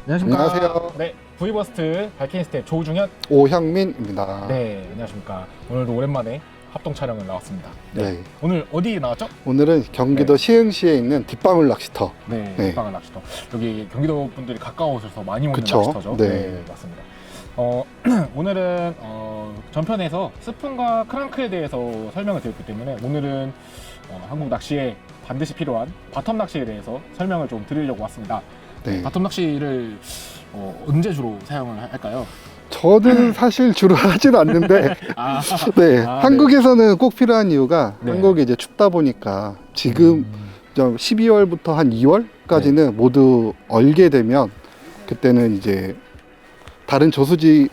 안녕하십니까. 안녕하세요. 네, V버스트 발켄스텝 조중현. 오형민입니다. 네, 안녕하십니까. 오늘도 오랜만에 합동 촬영을 나왔습니다. 네. 오늘 어디 나왔죠? 오늘은 경기도 네. 시흥시에 있는 뒷방울 낚시터. 네, 네. 뒷방울 낚시터. 여기 경기도 분들이 가까워서 많이 오는 그쵸? 낚시터죠. 네. 맞습니다. 오늘은 전편에서 스푼과 크랑크에 대해서 설명을 드렸기 때문에 오늘은 한국 낚시에 반드시 필요한 바텀 낚시에 대해서 설명을 좀 드리려고 왔습니다. 네. 바텀 낚시를 언제 주로 사용을 할까요? 저는 사실 주로 하진 않는데, 아, 네. 아, 한국에서는 꼭 필요한 이유가 네. 한국이 이제 춥다 보니까 지금 12월부터 한 2월까지는 모두 얼게 되면 그때는 이제 다른 저수지의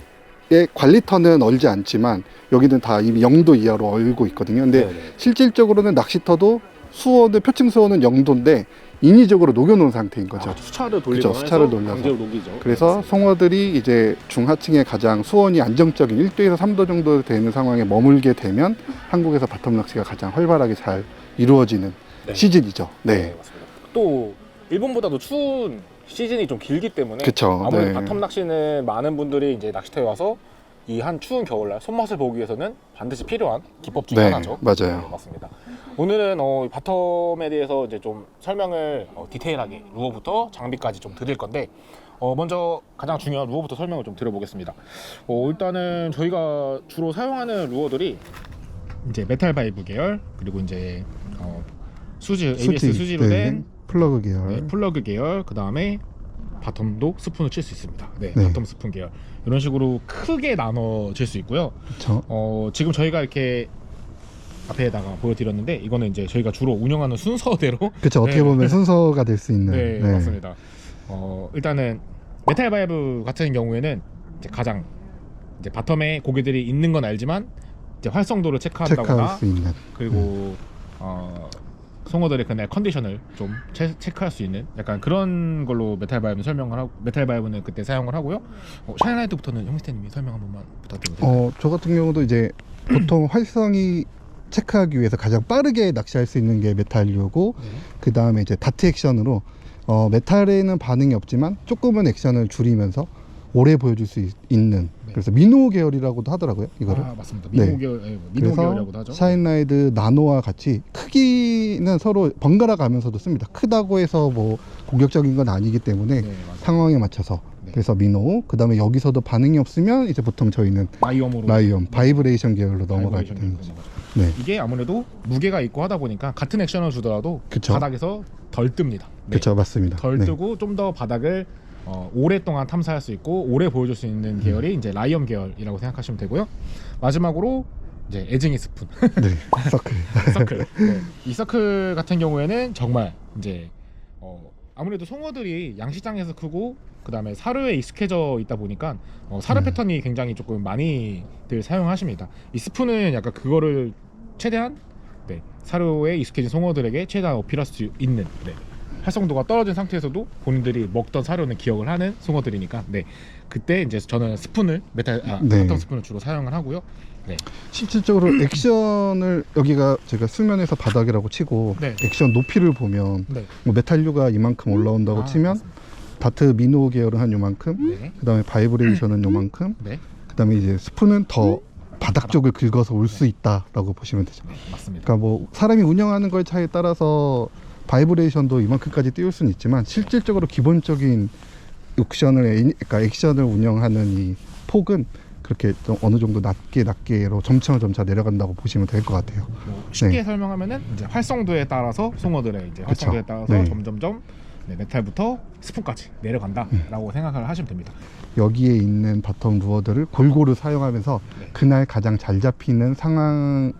관리터는 얼지 않지만 여기는 다 이미 0도 이하로 얼고 있거든요. 근데 실질적으로는 낚시터도 수온은 표층 수온은 0도인데 인위적으로 녹여놓은 상태인 거죠. 수차를 그쵸, 돌리거나 수차를 해서 돌려서. 강제로 녹이죠. 그래서 송어들이 이제 중하층에 가장 수온이 안정적인 1도에서 3도 정도 되는 상황에 머물게 되면 한국에서 바텀 낚시가 가장 활발하게 잘 이루어지는 네. 시즌이죠. 네. 맞습니다. 또 일본보다도 추운 시즌이 좀 길기 때문에 그쵸. 아무래도 네. 바텀 낚시는 많은 분들이 이제 낚시터에 와서 이 한 추운 겨울날 손맛을 보기 위해서는 반드시 필요한 기법 중에 네, 하나죠. 맞아요. 네, 맞습니다. 오늘은 바텀에 대해서 이제 좀 설명을 디테일하게 루어부터 장비까지 좀 드릴 건데 먼저 가장 중요한 루어부터 설명을 좀 드려보겠습니다. 일단은 저희가 주로 사용하는 루어들이 이제 메탈 바이브 계열 그리고 이제 ABS 수지로 네. 된 플러그 계열. 네, 플러그 계열 그 다음에 바텀도 스푼을 칠 수 있습니다. 네, 네. 바텀 스푼 계열 이런 식으로 크게 나눠질 수 있고요. 그렇죠. 지금 저희가 이렇게 앞에다가 보여드렸는데 이거는 이제 저희가 주로 운영하는 순서대로 그렇죠. 어떻게 네. 보면 순서가 될 수 있는. 네, 맞습니다. 일단은 메탈 바이브 같은 경우에는 이제 가장 이제 바텀에 고개들이 있는 건 알지만 이제 활성도를 체크한다거나 체크할 수 있는. 그리고 송어들의 그날 컨디션을 좀 체크할 수 있는 약간 그런 걸로 메탈 바이브는 설명을 하고 메탈 바이브는 그때 사용을 하고요. 샤인라이트부터는 형스테님이 설명 한 번만 부탁드려도 될까요? 저 같은 경우도 이제 보통 활성이 체크하기 위해서 가장 빠르게 낚시할 수 있는 게 메탈류고 네. 그 다음에 이제 다트 액션으로 메탈에는 반응이 없지만 조금은 액션을 줄이면서 오래 보여줄 수 있는 네. 그래서 미노 계열이라고도 하더라고요 이거를. 맞습니다. 네. 미노 계열, 미노 그래서 계열이라고도 하죠. 샤인라이트 나노와 같이 크기는 서로 번갈아 가면서도 씁니다. 크다고 해서 뭐 공격적인 건 아니기 때문에 네, 맞아요. 상황에 맞춰서. 네. 그래서 미노, 그 다음에 여기서도 반응이 없으면 이제 보통 저희는 라이엄으로 라이엄, 바이브레이션 계열로 넘어가게 바이브레이션 되는 계열로 거죠. 넘어가죠. 네. 이게 아무래도 무게가 있고 하다 보니까 같은 액션을 주더라도 그쵸. 바닥에서 덜 뜹니다. 네. 그렇죠, 맞습니다. 덜 네. 뜨고 좀 더 바닥을 오랫동안 탐사할 수 있고 오래 보여줄 수 있는 계열이 이제 라이엄 계열이라고 생각하시면 되고요. 마지막으로 이제 애증이 스푼 네, 서클. 서클. 네. 이 서클 같은 경우에는 정말 이제 아무래도 송어들이 양식장에서 크고 그 다음에 사료에 익숙해져 있다 보니까 사료 패턴이 굉장히 조금 많이들 사용하십니다. 이 스푼은 약간 그거를 최대한 사료에 익숙해진 송어들에게 최대한 어필할 수 있는 활성도가 떨어진 상태에서도 본인들이 먹던 사료는 기억을 하는 송어들이니까 그때 이제 저는 스푼을 바텀 스푼을 주로 사용을 하고요. 네. 실질적으로 액션을 여기가 제가 수면에서 바닥이라고 치고 네. 액션 높이를 보면 뭐 메탈류가 이만큼 올라온다고 치면 맞습니다. 다트 미노 계열은 한 요만큼, 네. 그 다음에 바이브레이션은 요만큼, 네. 그 다음에 이제 스푼은 더 바닥 쪽을 긁어서 올 수 있다라고 보시면 되죠. 맞습니다. 그러니까 뭐 사람이 운영하는 거에 차에 따라서 바이브레이션도 이만큼까지 띄울 수는 있지만 실질적으로 기본적인 그러니까 액션을 운영하는 이 폭은 그렇게 좀 어느 정도 낮게로 점차 내려간다고 보시면 될 것 같아요. 쉽게 네. 설명하면은 이제 활성도에 따라서 송어들의 이제 활성도에 따라서 네. 점점점 메탈부터 스푼까지 내려간다라고 생각을 하시면 됩니다. 여기에 있는 바텀 루어들을 골고루 사용하면서 그날 가장 잘 잡히는 상황을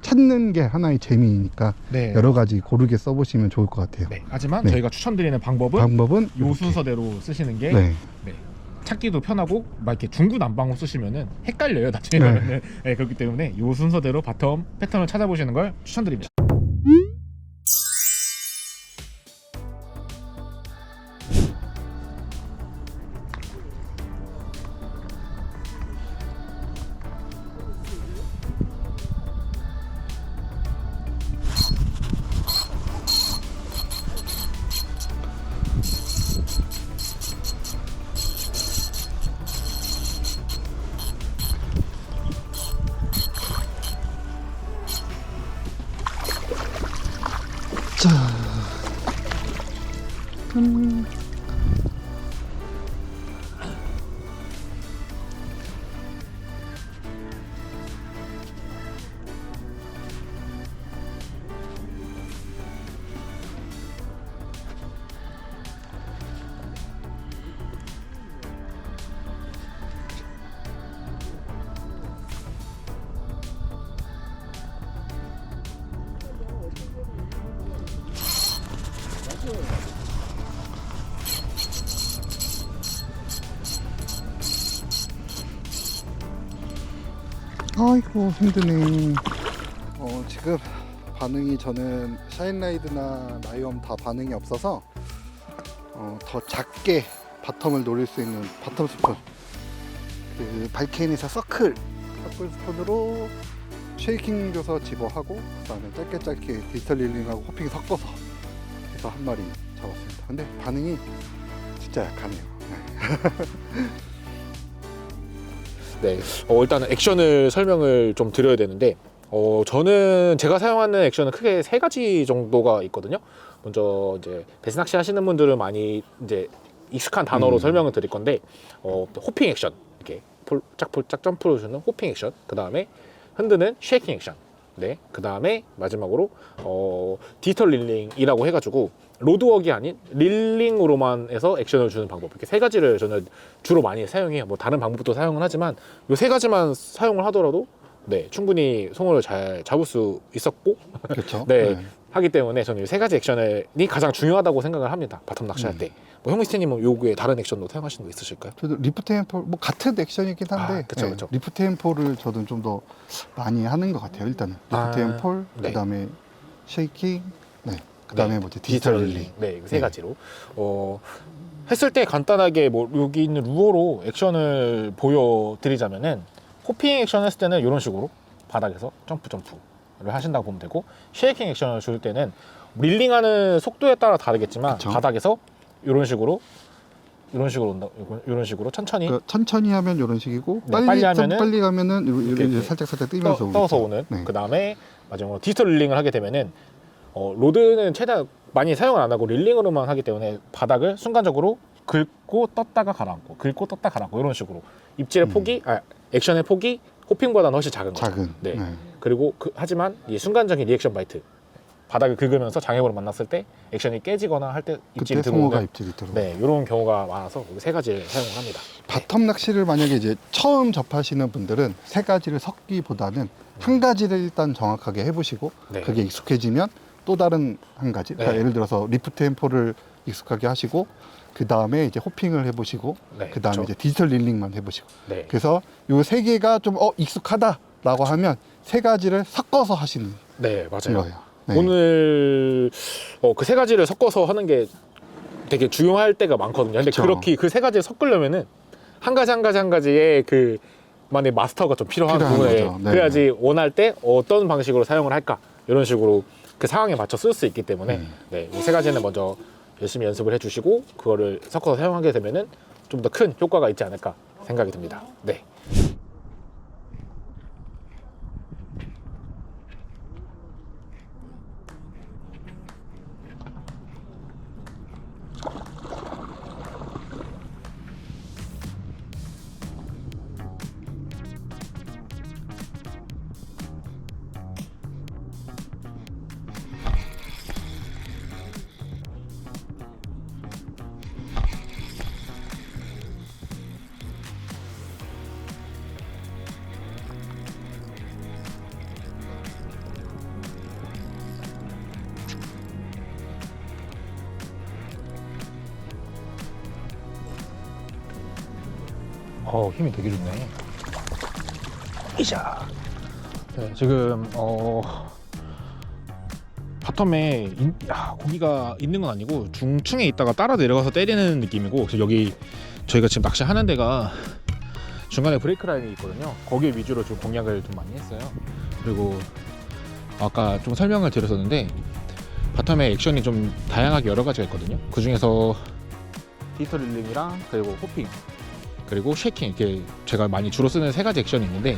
찾는 게 하나의 재미이니까 여러 가지 고르게 써보시면 좋을 것 같아요. 하지만 네. 저희가 추천드리는 방법은 요 이렇게. 순서대로 쓰시는 게 네. 찾기도 편하고 막 이렇게 중구난방으로 쓰시면은 헷갈려요 나중에는. 그렇기 때문에 요 순서대로 바텀 패턴을 찾아보시는 걸 추천드립니다. 짠. 아이고 힘드네. 지금 반응이 저는 샤인라이드나 나이엄 다 반응이 없어서 더 작게 바텀을 노릴 수 있는 바텀 스푼, 그 발케인에서 서클 스푼으로 쉐이킹 줘서 집어하고 그다음에 짧게 디지털 릴링하고 호핑 섞어서 해서 한 마리 잡았습니다. 근데 반응이 진짜 약하네요. 네, 일단은 액션을 설명을 좀 드려야 되는데, 저는 제가 사용하는 액션은 크게 세 가지 정도가 있거든요. 먼저 이제 배스 낚시 하시는 분들은 많이 이제 익숙한 단어로 설명을 드릴 건데, 호핑 액션, 이렇게 폴짝 점프를 주는 호핑 액션, 그 다음에 흔드는 쉐이킹 액션, 네, 그 다음에 마지막으로 디지털 릴링이라고 해가지고 로드웍이 아닌 릴링으로만 해서 액션을 주는 방법, 이렇게 세 가지를 저는 주로 많이 사용해요. 뭐 다른 방법도 사용을 하지만 이 세 가지만 사용을 하더라도 네, 충분히 송어를 잘 잡을 수 있었고 그렇죠. 네, 네. 하기 때문에 저는 이 세 가지 액션이 가장 중요하다고 생각을 합니다. 바텀 낚시할 때. 뭐 형미스테님은 요구에 다른 액션도 사용하시는 거 있으실까요? 저도 리프트 앰플 뭐 같은 액션이긴 한데 그쵸, 그쵸. 리프트 앰플을 저도 좀 더 많이 하는 것 같아요. 일단은 리프트 앰플, 네. 그다음에 쉐이킹, 그다음에 네, 뭐 디지털 릴링. 네, 세 가지로 했을 때 간단하게 뭐 여기 있는 루어로 액션을 보여드리자면은 호핑 액션 했을 때는 이런 식으로 바닥에서 점프를 하신다고 보면 되고, 쉐이킹 액션을 줄 때는 릴링하는 속도에 따라 다르겠지만 그쵸. 바닥에서 이런 식으로 온다. 이런 식으로 천천히 그러니까 천천히 하면 이런 식이고 네, 빨리 빨리 좀 하면은 빨리 가면은 이렇게 이렇게 살짝 뛰면서 떠서 오겠죠. 오는. 네. 그 다음에 마지막으로 디지털 릴링을 하게 되면은 로드는 최대한 많이 사용을 안 하고 릴링으로만 하기 때문에 바닥을 순간적으로 긁고 떴다가 가라앉고, 긁고 떴다 가라앉고, 이런 식으로 입질의 폭이 액션의 폭이 호핑보다는 훨씬 작은 거죠. 작은. 네. 그리고 하지만 이 순간적인 리액션 바이트, 바닥을 긁으면서 장애물을 만났을 때 액션이 깨지거나 할 때 입질이 그때 송어가 들어오는, 입질이 들어. 네, 이런 경우가 많아서 이 세 가지를 사용을 합니다. 바텀 낚시를 만약에 이제 처음 접하시는 분들은 세 가지를 섞기보다는 한 가지를 일단 정확하게 해보시고 네. 그게 익숙해지면 또 다른 한 가지. 그러니까 네. 예를 들어서 리프트 앰플을 익숙하게 하시고 그 다음에 이제 호핑을 해보시고 네, 그 다음에 그쵸. 이제 디지털 릴링만 해보시고. 네. 그래서 요 세 개가 좀 익숙하다라고 하면 세 가지를 섞어서 하시는 네, 맞아요. 거예요. 네. 오늘 그 세 가지를 섞어서 하는 게 되게 중요할 때가 많거든요. 근데 그쵸. 그렇게 그 세 가지를 섞으려면은 한 가지의 그 만의 마스터가 좀 필요한 필요한 부분에 거죠. 네, 그래야지 원할 때 어떤 방식으로 사용을 할까, 이런 식으로 그 상황에 맞춰 쓸 수 있기 때문에 네, 이 세 가지는 먼저 열심히 연습을 해주시고 그거를 섞어서 사용하게 되면은 좀 더 큰 효과가 있지 않을까 생각이 듭니다. 네. 힘이 되게 좋네. 이자. 네, 지금 바텀에 고기가 있는 건 아니고 중층에 있다가 따라 내려가서 때리는 느낌이고, 그래서 여기 저희가 지금 낚시하는 데가 중간에 브레이크 라인이 있거든요. 거기 위주로 좀 공략을 좀 많이 했어요. 그리고 아까 좀 설명을 드렸었는데 바텀에 액션이 좀 다양하게 여러 가지가 있거든요. 그 중에서 디지털 릴링이랑 그리고 호핑 그리고 쉐이킹, 이렇게 제가 많이 주로 쓰는 세 가지 액션이 있는데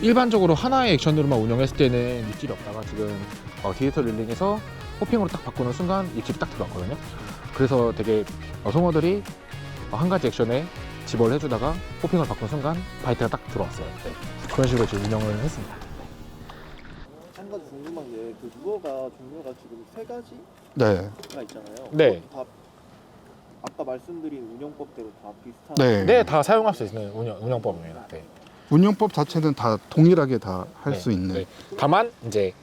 일반적으로 하나의 액션으로만 운영했을 때는 입질이 없다가 지금 디지털 릴링에서 호핑으로 딱 바꾸는 순간 입질이 딱 들어왔거든요. 그래서 되게 송어들이 한 가지 액션에 집어를 해주다가 호핑을 바꾼 순간 바이트가 딱 들어왔어요. 네. 그런 식으로 지금 운영을 했습니다. 한 가지 궁금한 게 그 루어가 종류가 지금 3가지가 네. 있잖아요. 네. 다 아까 말씀드린 운영법대로 다 비슷한. 네. 네, 다 사용할 수 있는 운영법입니다. 네. 운영법 자체는 다 동일하게 다 할 수 네, 있는 네. 다만 이제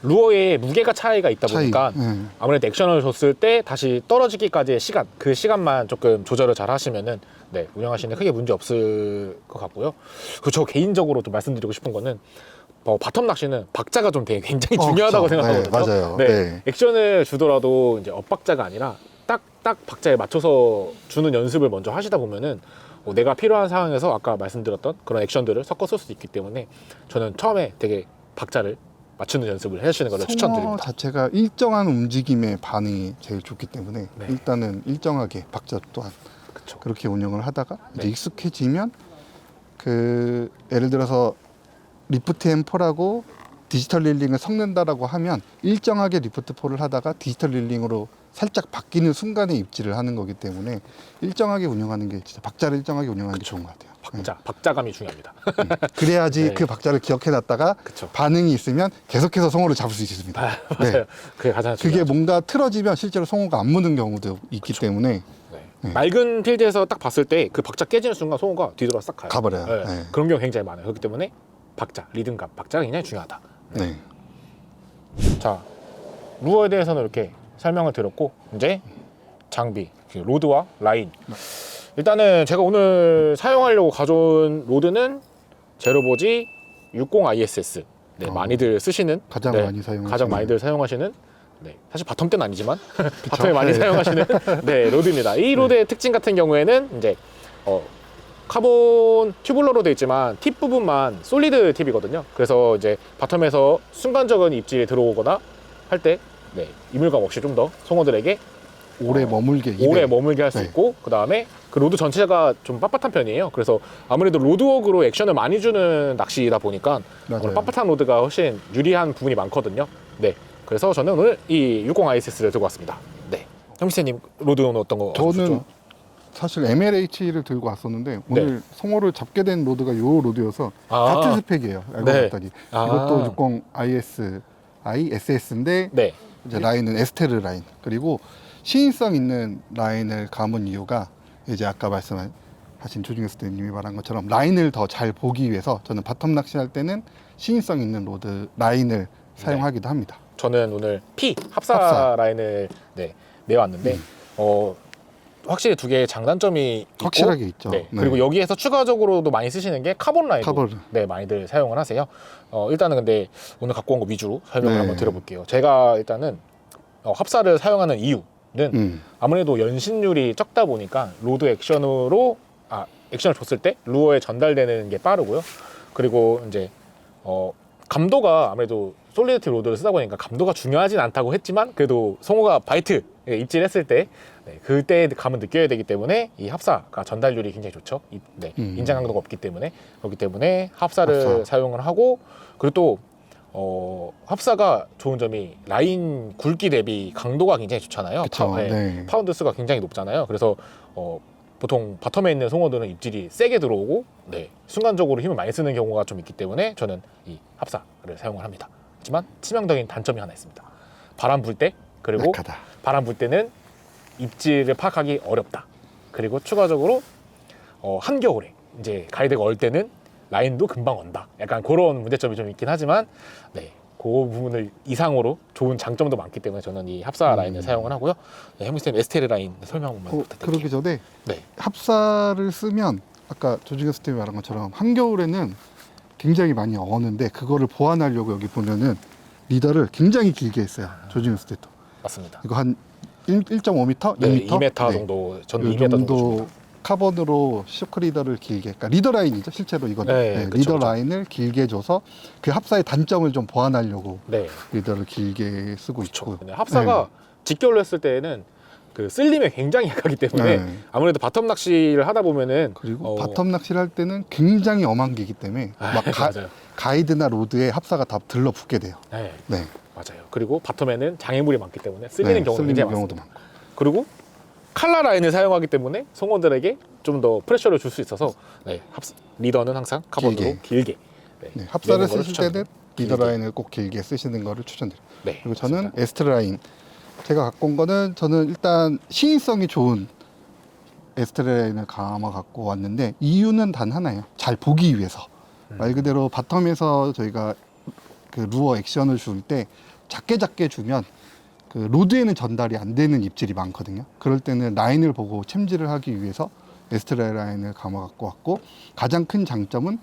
루어의 무게가 차이가 있다 차이. 보니까 네. 아무래도 액션을 줬을 때 다시 떨어지기까지의 시간, 그 시간만 조금 조절을 잘 하시면은 네, 운영하시는 크게 문제 없을 것 같고요. 그리고 저 개인적으로 좀 말씀드리고 싶은 거는 바텀 낚시는 박자가 좀 되게 굉장히 중요하다고 그렇죠. 생각하거든요. 네, 맞아요. 네, 네. 액션을 주더라도 이제 엇박자가 아니라 딱 박자에 맞춰서 주는 연습을 먼저 하시다 보면은 내가 필요한 상황에서 아까 말씀드렸던 그런 액션들을 섞어 쓸 수 있기 때문에 저는 처음에 되게 박자를 맞추는 연습을 해주시는 걸 성어 추천드립니다. 자체가 일정한 움직임의 반응이 제일 좋기 때문에 네. 일단은 일정하게 박자 또한 그쵸. 그렇게 운영을 하다가 이제 네. 익숙해지면 그 예를 들어서 리프트 앰퍼라고 디지털 릴링을 섞는다라고 하면 일정하게 리프트 폴을 하다가 디지털 릴링으로 살짝 바뀌는 순간에 입질을 하는 거기 때문에 일정하게 운영하는 게 진짜 박자를 일정하게 운영하는 게 좋은 것 같아요. 박자감이 중요합니다. 그래야지 네. 그 박자를 기억해놨다가 그쵸. 반응이 있으면 계속해서 송어를 잡을 수 있습니다. 맞아요. 네. 그게 가장 그게 중요하죠. 뭔가 틀어지면 실제로 송어가 안 무는 경우도 있기 때문에 네. 네. 맑은 필드에서 딱 봤을 때 그 박자 깨지는 순간 송어가 뒤돌아 싹 가요. 가버려요. 네. 네. 그런 경우 굉장히 많아요. 그렇기 때문에 박자, 리듬감, 박자가 굉장히 중요하다. 네. 자, 루어에 대해서는 이렇게 설명을 드렸고 이제 장비, 로드와 라인. 일단은 제가 오늘 사용하려고 가져온 로드는 제로보지 60 ISS. 네, 많이들 쓰시는 가장 네, 많이 사용하시는 가장 많이들 사용하시는 네, 사실 바텀 때는 아니지만 바텀에 많이 사용하시는 네, 로드입니다. 이 로드의 특징 같은 경우에는 이제 카본 튜블러로 되어 있지만 팁 부분만 솔리드 팁이거든요. 그래서 이제 바텀에서 순간적인 입질이 들어오거나 할 때 네, 이물감 없이 좀 더 송어들에게 오래 머물게 오래 머물게 할 수 네. 있고 그 다음에 그 로드 전체가 좀 빳빳한 편이에요. 그래서 아무래도 로드워크로 액션을 많이 주는 낚시다 보니까 맞아요. 빳빳한 로드가 훨씬 유리한 부분이 많거든요. 네, 그래서 저는 오늘 이 60 ISS를 들고 왔습니다. 네, 형미쌤님 로드 오늘 어떤 거 저는 가져오셨죠? 사실 MLH를 들고 왔었는데 오늘 송어를 잡게 된 로드가 요 로드여서 아. 같은 스펙이에요. 알고 네. 봤더니 아. 이것도 60 ISS인데 네, 이제 라인은 에스테르 라인 그리고 시인성 있는 라인을 감은 이유가 이제 아까 말씀하신 조중현 스태님이 말한 것처럼 라인을 더 잘 보기 위해서 저는 바텀 낚시할 때는 시인성 있는 로드 라인을 사용하기도 합니다. 저는 오늘 합사 합사. 라인을 네, 내왔는데 확실히 두 개의 장단점이 있고 확실하게 있죠. 네, 네. 그리고 여기에서 추가적으로도 많이 쓰시는 게 카본 라인도 카본. 네, 많이들 사용을 하세요. 일단은 근데 오늘 갖고 온 거 위주로 설명을 네. 한번 드려볼게요. 제가 일단은 합사를 사용하는 이유는 아무래도 연신율이 적다 보니까 로드 액션으로 액션을 줬을 때 루어에 전달되는 게 빠르고요. 그리고 이제 감도가 아무래도 솔리드 팁 로드를 쓰다 보니까 감도가 중요하진 않다고 했지만 그래도 송어가 바이트 입질했을 때 그때 감은 느껴야 되기 때문에 이 합사가 전달률이 굉장히 좋죠. 인장 강도가 없기 때문에 그렇기 때문에 합사를 합사. 사용을 하고 그리고 또 합사가 좋은 점이 라인 굵기 대비 강도가 굉장히 좋잖아요. 그쵸, 네. 파운드 수가 굉장히 높잖아요. 그래서 보통 바텀에 있는 송어들은 입질이 세게 들어오고 순간적으로 힘을 많이 쓰는 경우가 좀 있기 때문에 저는 이 합사를 사용을 합니다. 하지만 치명적인 단점이 하나 있습니다. 바람 불 때 그리고 약하다. 바람 불 때는 입질을 파악하기 어렵다. 그리고 추가적으로 한겨울에 이제 가이드가 얼 때는 라인도 금방 온다. 약간 그런 문제점이 좀 있긴 하지만 네, 그 부분을 이상으로 좋은 장점도 많기 때문에 저는 이 합사 라인을 사용을 하고요. 네, 형미쌤 에스테르 라인 설명 한번 부탁드릴게요. 그러기 전에 네. 합사를 쓰면 아까 조중현 스태이 말한 것처럼 한겨울에는 굉장히 많이 어는데 그거를 보완하려고 여기 보면은 리더를 굉장히 길게 했어요. 조중현 스태이도 맞습니다. 이거 한 1.5m, 네, 2m, 2m 정도, 저는 이 2m 정도 정도 줍니다. 카본으로 쇼크 리더를 길게, 그러니까 리더 라인이죠 실제로 이거는 네, 그쵸, 리더 그쵸. 라인을 길게 줘서 그 합사의 단점을 좀 보완하려고 네, 리더를 길게 쓰고 그렇죠. 있고. 근데 합사가 직결로 했을 때에는 그 쓸림에 굉장히 약하기 때문에 네. 아무래도 바텀 낚시를 하다 보면은 그리고 바텀 낚시를 할 때는 굉장히 엄한 기기 때문에 막 맞아요. 가이드나 로드에 합사가 다 들러붙게 돼요. 네, 네. 맞아요. 그리고 바텀에는 장애물이 많기 때문에 쓸리는 경우도 쓸리는 굉장히 경우도 많습니다. 많고. 그리고 칼라 라인을 사용하기 때문에 송어들에게 좀 더 프레셔를 줄 수 있어서 네, 리더는 항상 카본으로 길게 네, 합사를 내는 거를 쓰실 때는 추천드려요. 리더 길게. 라인을 꼭 길게 쓰시는 거를 추천드려요. 네, 그리고 저는 맞습니다. 에스트 라인 제가 갖고 온 거는 저는 일단 시인성이 좋은 에스트 라인을 감아 갖고 왔는데 이유는 단 하나예요. 잘 보기 위해서. 말 그대로 바텀에서 저희가 그 루어 액션을 줄 때 작게 주면 그 로드에는 전달이 안 되는 입질이 많거든요. 그럴 때는 라인을 보고 챔질을 하기 위해서 에스트 라인을 감아 갖고 왔고 가장 큰 장점은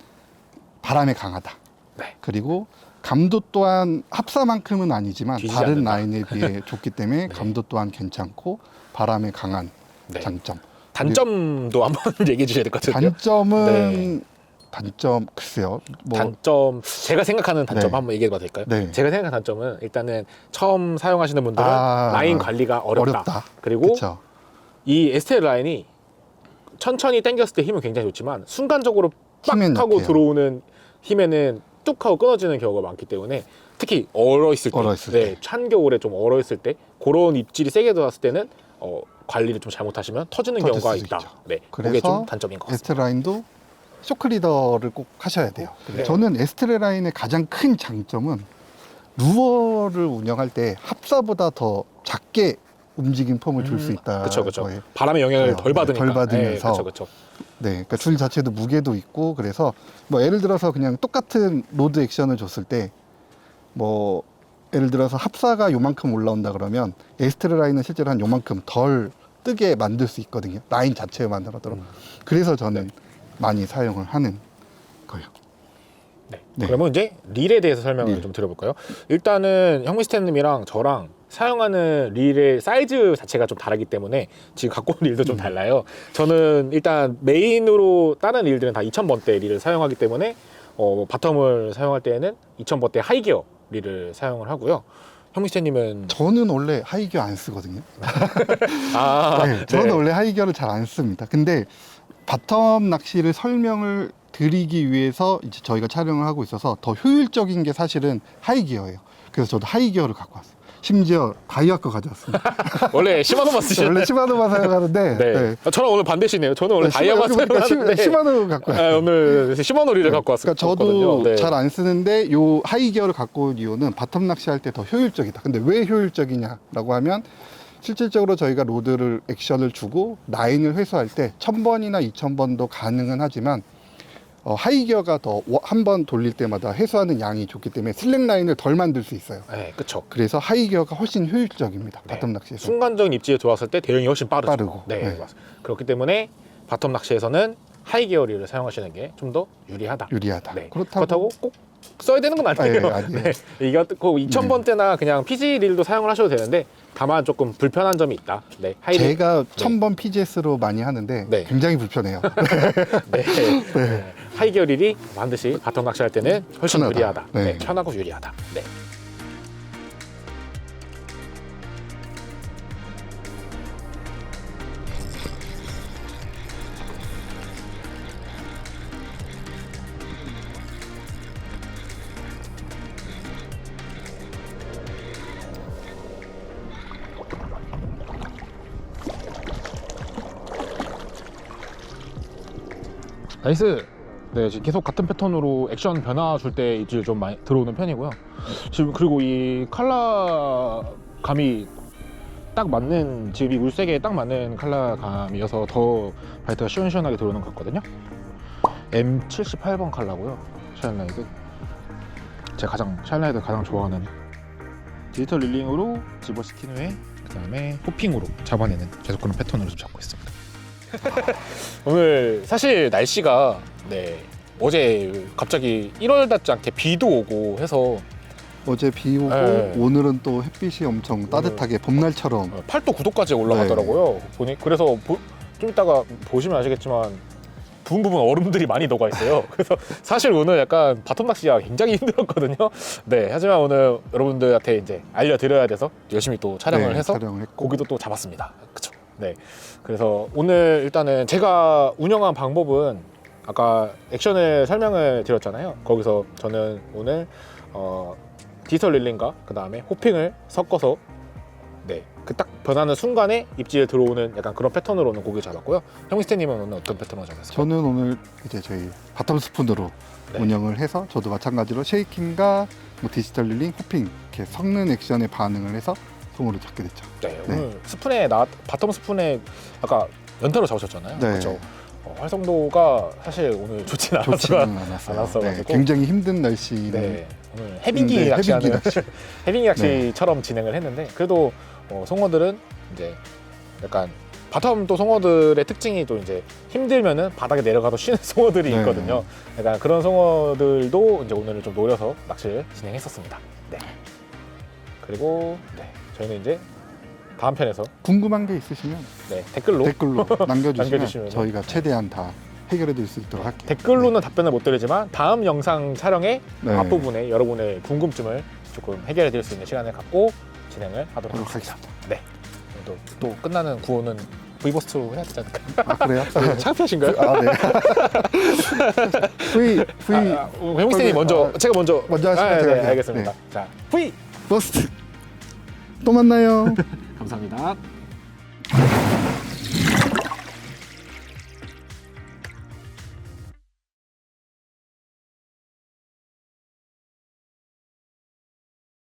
바람에 강하다. 네. 그리고 감도 또한 합사만큼은 아니지만 뒤지지 다른 않는다. 라인에 비해 좋기 때문에 네. 감도 또한 괜찮고 바람에 강한 네. 장점. 단점도 한번 얘기해 주셔야 될 것 같은데요. 단점은 단점 글쎄요. 뭐 단점 제가 생각하는 단점 네. 한번 얘기해 봐도 될까요? 네. 제가 생각하는 단점은 일단은 처음 사용하시는 분들은 아, 라인 관리가 어렵다. 그리고 그렇죠. 이 에스텔 라인이 천천히 당겼을 때 힘은 굉장히 좋지만 순간적으로 빡 힘은 하고 약해요. 들어오는 힘에는 뚝 하고 끊어지는 경우가 많기 때문에 특히 얼어 있을 때, 얼어 있을 네, 때. 찬 겨울에 좀 얼어 있을 때 그런 입질이 세게 들어왔을 때는 관리를 좀 잘못하시면 터지는 터질 경우가 수 있다. 있죠. 네, 그게 그래서 좀 단점인 것 같습니다. 에스트 라인도 쇼크 리더를 꼭 하셔야 돼요. 네. 저는 에스트 라인의 가장 큰 장점은 루어를 운영할 때 합사보다 더 작게 움직임 폼을 줄 수 있다. 그렇죠, 그렇죠. 바람의 영향을 덜 받으니까. 덜 받으면서. 네, 그렇죠. 네, 그러니까 줄 자체도 무게도 있고 그래서 뭐 예를 들어서 그냥 똑같은 로드 액션을 줬을 때 뭐 예를 들어서 합사가 요만큼 올라온다 그러면 에스트 라인은 실제로 한 요만큼 덜 뜨게 만들 수 있거든요. 라인 자체만으로도. 그래서 저는 많이 사용을 하는 거예요. 네. 네. 그러면 이제 릴에 대해서 설명을 릴. 좀 드려볼까요? 일단은 형미스템님이랑 저랑 사용하는 릴의 사이즈 자체가 좀 다르기 때문에 지금 갖고 온 릴도 좀 달라요. 저는 일단 메인으로 다른 릴들은 다 2000번대 릴을 사용하기 때문에 바텀을 사용할 때에는 2000번대 하이기어 릴을 사용을 하고요. 형미스템님은 저는 원래 하이기어 안 쓰거든요. 네. 저는 원래 하이기어를 잘 안 씁니다. 근데 바텀 낚시를 설명을 드리기 위해서 이제 저희가 촬영을 하고 있어서 더 효율적인 게 사실은 하이기어예요. 그래서 저도 하이기어를 갖고 왔어요. 심지어 다이아 거 가져왔습니다. 원래 시마노만 쓰시는 원래 시마노만 사용하는데 네. 저랑 오늘 반대시네요. 저는 원래 다이아만 사용하는데 시마노 갖고 왔어요. 오늘 시마노 릴을 갖고 왔거든요. 그러니까 저도 잘 안 쓰는데 요 하이기어를 갖고 온 이유는 바텀 낚시할 때 더 효율적이다. 근데 왜 효율적이냐라고 하면 실질적으로 저희가 로드를 액션을 주고 라인을 회수할 때 1000번이나 2000번도 가능은 하지만 하이기어가 더 한 번 돌릴 때마다 회수하는 양이 좋기 때문에 슬랙 라인을 덜 만들 수 있어요. 네, 그렇죠. 그래서 하이기어가 훨씬 효율적입니다. 네. 바텀 낚시에서. 순간적인 입질에 들어왔을 때 대응이 훨씬 빠르죠. 빠르고. 네, 네. 맞습니다. 그렇기 때문에 바텀 낚시에서는 하이기어 릴을 사용하시는 게 좀 더 유리하다. 유리하다. 네. 그렇다고 꼭 써야 되는 건 아니에요. 네, 아니에요. 네. 이게 꼭 2000번 때나 그냥 PG 릴도 사용을 하셔도 되는데 다만 조금 불편한 점이 있다. 네. 하이 릴. 제가 1000번 PGS로 많이 하는데 네. 굉장히 불편해요. 네. 네. 하이기어 릴이 반드시 바텀 낚시할 때는 훨씬 편하다. 유리하다. 네. 네. 편하고 유리하다. 네. 나이스. 네, 지금 계속 같은 패턴으로 액션 변화 줄 때 입질 좀 많이 들어오는 편이고요. 지금 그리고 이 칼라 감이 딱 맞는, 지금 이 물색에 딱 맞는 칼라 감이어서 더 바이트가 시원시원하게 들어오는 것 같거든요. M78번 칼라고요. 샤인라이트. 제가 샤인라이트 가장 좋아하는 디지털 릴링으로 집어시킨 후에 그 다음에 호핑으로 잡아내는 계속 그런 패턴으로 좀 잡고 있습니다. 오늘 사실 날씨가 어제 갑자기 1월답지 않게 비도 오고 해서 어제 비 오고 네. 오늘은 또 햇빛이 엄청 따뜻하게 봄날처럼 8도 9도까지 올라가더라고요. 보니 그래서 좀 이따가 보시면 아시겠지만 부분 얼음들이 많이 녹아 있어요. 그래서 사실 오늘 약간 바텀 낚시가 굉장히 힘들었거든요. 네, 하지만 오늘 여러분들한테 이제 알려드려야 돼서 열심히 또 촬영을 해서 촬영을 했고 고기도 또 잡았습니다. 그쵸? 네. 그래서 오늘 일단은 제가 운영한 방법은 아까 액션을 설명을 드렸잖아요. 거기서 저는 오늘 디지털 릴링과 그 다음에 호핑을 섞어서 네, 그 딱 변하는 순간에 입질에 들어오는 약간 그런 패턴으로는 고기 잡았고요. 형미스테님은 오늘 어떤 패턴으로 잡았어요? 저는 오늘 이제 저희 바텀 스푼으로 네. 운영을 해서 저도 마찬가지로 쉐이킹과 뭐 디지털 릴링, 호핑 이렇게 섞는 액션에 반응을 해서 송어를 잡게 됐죠. 네, 오늘 스푼에 바텀 스푼에 아까 연타로 잡으셨잖아요. 네. 그렇죠. 활성도가 사실 오늘 좋지는 좋지는 않았어요. 않았어가지고. 굉장히 힘든 날씨는 네, 오늘 해빙기 네, 낚시하는 해빙기 낚시. 해빙기 낚시처럼 진행을 했는데 그래도 송어들은 이제 약간 바텀 또 송어들의 특징이 또 이제 힘들면은 바닥에 내려가서 쉬는 송어들이 네. 있거든요. 약간 그런 송어들도 이제 오늘은 좀 노려서 낚시를 진행했었습니다. 네. 그리고 네, 저희는 이제 다음 편에서 궁금한 게 있으시면 네, 댓글로 남겨주시면 남겨주시면 저희가 최대한 다 해결해 드릴 수 있도록 할게요. 댓글로는 답변을 못 드리지만 다음 영상 촬영의 네. 앞부분에 여러분의 궁금증을 조금 해결해 드릴 수 있는 시간을 갖고 진행을 하도록 하도록 하겠습니다. 하겠습니다. 네. 또 끝나는 구호는 V버스트로 해야 되지 않을까? 아 그래요? 창피하신가요? 아 네. V 회무쌤이 먼저 제가 먼저 하시면 제가 네, 할게요. 알겠습니다. 자, V 버스트 또 만나요. 감사합니다.